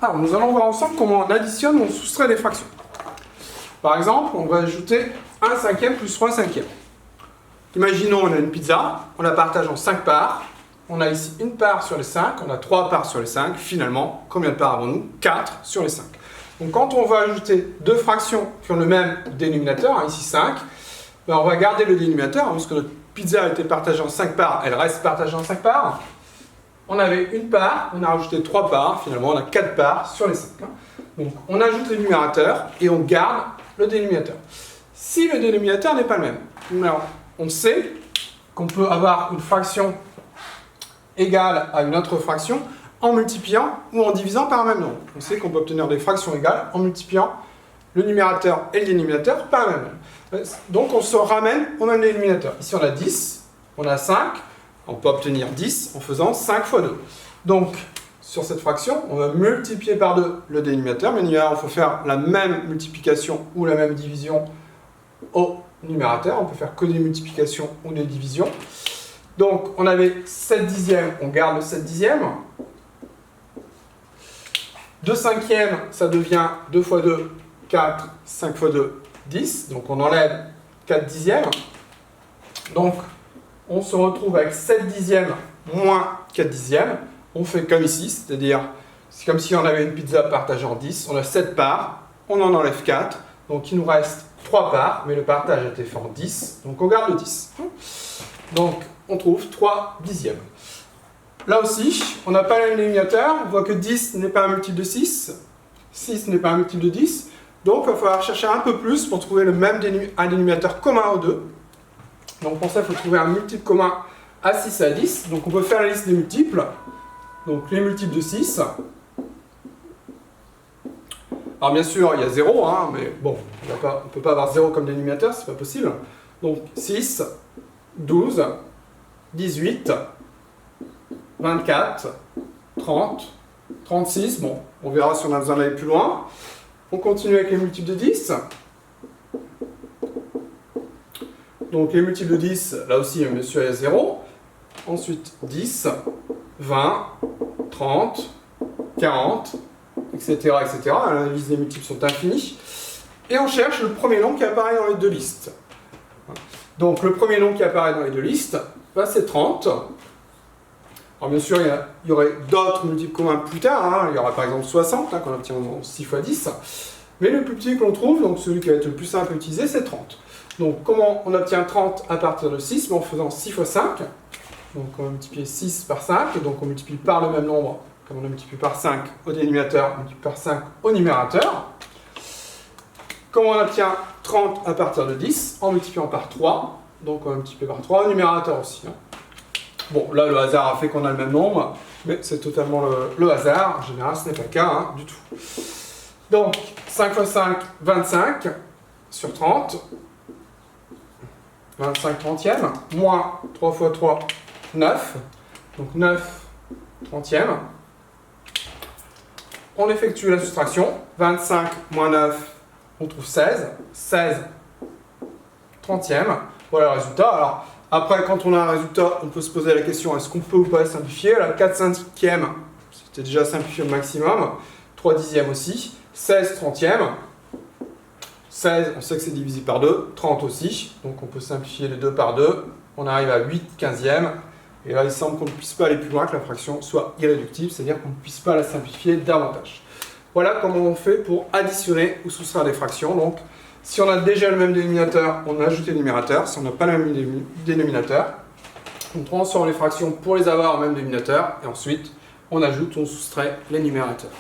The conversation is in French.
Alors, nous allons voir ensemble comment on additionne ou on soustrait des fractions. Par exemple, on va ajouter 1 cinquième plus 3 cinquièmes. Imaginons on a une pizza, on la partage en 5 parts. On a ici une part sur les 5, on a 3 parts sur les 5. Finalement, combien de parts avons-nous? 4 sur les 5. Donc quand on va ajouter deux fractions qui ont le même dénominateur, ici 5, ben on va garder le dénominateur, puisque notre pizza a été partagée en 5 parts, elle reste partagée en 5 parts. On avait une part, on a rajouté 3 parts, finalement on a 4 parts sur les 5. Donc on ajoute le numérateur et on garde le dénominateur. Si le dénominateur n'est pas le même, alors on sait qu'on peut avoir une fraction égale à une autre fraction en multipliant ou en divisant par un même nombre. On sait qu'on peut obtenir des fractions égales en multipliant le numérateur et le dénominateur par un même nombre. Donc on se ramène au même dénominateur. Ici on a 10, on a 5, on peut obtenir 10 en faisant 5 fois 2. Donc sur cette fraction, on va multiplier par 2 le dénominateur, mais il faut faire la même multiplication ou la même division au numérateur. On peut faire que des multiplications ou des divisions. Donc, on avait 7 dixièmes, on garde le 7 dixièmes. 2 cinquièmes, ça devient 2 fois 2, 4, 5 fois 2, 10. Donc, on enlève 4 dixièmes. Donc, on se retrouve avec 7 dixièmes moins 4 dixièmes. On fait comme ici, c'est-à-dire, c'est comme si on avait une pizza partagée en 10. On a 7 parts, on en enlève 4. Donc, il nous reste 3 parts, mais le partage a été fait en 10. Donc, on garde le 10. Donc, on trouve 3 dixièmes. Là aussi, on n'a pas le même dénominateur. On voit que 10 n'est pas un multiple de 6. 6 n'est pas un multiple de 10. Donc, il va falloir chercher un peu plus pour trouver le même dénominateur commun aux deux. Donc, pour ça, il faut trouver un multiple commun à 6 et à 10. Donc, on peut faire la liste des multiples. Donc, les multiples de 6. Alors, bien sûr, il y a 0, hein, mais bon, on ne peut pas avoir 0 comme dénominateur, c'est pas possible. Donc, 6, 12, 18, 24, 30, 36, bon, on verra si on a besoin d'aller plus loin. On continue avec les multiples de 10. Donc les multiples de 10, là aussi, bien sûr, il y a 0. Ensuite, 10, 20, 30, 40, etc., etc. La liste des multiples sont infinies. Et on cherche le premier nombre qui apparaît dans les deux listes. Donc le premier nombre qui apparaît dans les deux listes, ben, c'est 30. Alors bien sûr, il y aurait d'autres multiples communs plus tard. Hein. Il y aura par exemple 60, hein, qu'on obtient en 6 fois 10. Mais le plus petit que l'on trouve, donc celui qui va être le plus simple à utiliser, c'est 30. Donc comment on obtient 30 à partir de 6? En faisant 6 fois 5. Donc on va multiplier 6 par 5. Et donc on multiplie par le même nombre, comme on a multiplié par 5 au dénominateur, on multiplie par 5 au numérateur. Comment on obtient 30 à partir de 10? En multipliant par 3. Donc on va multiplier par 3 au numérateur aussi. Hein. Bon, là le hasard a fait qu'on a le même nombre, mais c'est totalement le hasard. En général, ce n'est pas le cas hein, du tout. Donc 5 fois 5, 25 sur 30. 25 trentièmes, moins 3 fois 3, 9. Donc 9 trentièmes. On effectue la soustraction. 25 moins 9, on trouve 16. 16 trentièmes. Voilà le résultat. Alors, après, quand on a un résultat, on peut se poser la question, est-ce qu'on peut ou pas simplifier? Là, 4 cinquièmes, c'était déjà simplifié au maximum. 3 dixièmes aussi. 16 trentièmes. 16, on sait que c'est divisé par 2. 30 aussi. Donc, on peut simplifier les 2 par 2. On arrive à 8 quinzièmes. Et là, il semble qu'on ne puisse pas aller plus loin, que la fraction soit irréductible, c'est-à-dire qu'on ne puisse pas la simplifier davantage. Voilà comment on fait pour additionner ou soustraire des fractions. Donc, si on a déjà le même dénominateur, on ajoute les numérateurs. Si on n'a pas le même dénominateur, on transforme les fractions pour les avoir au même dénominateur. Et ensuite, on ajoute ou on soustrait les numérateurs.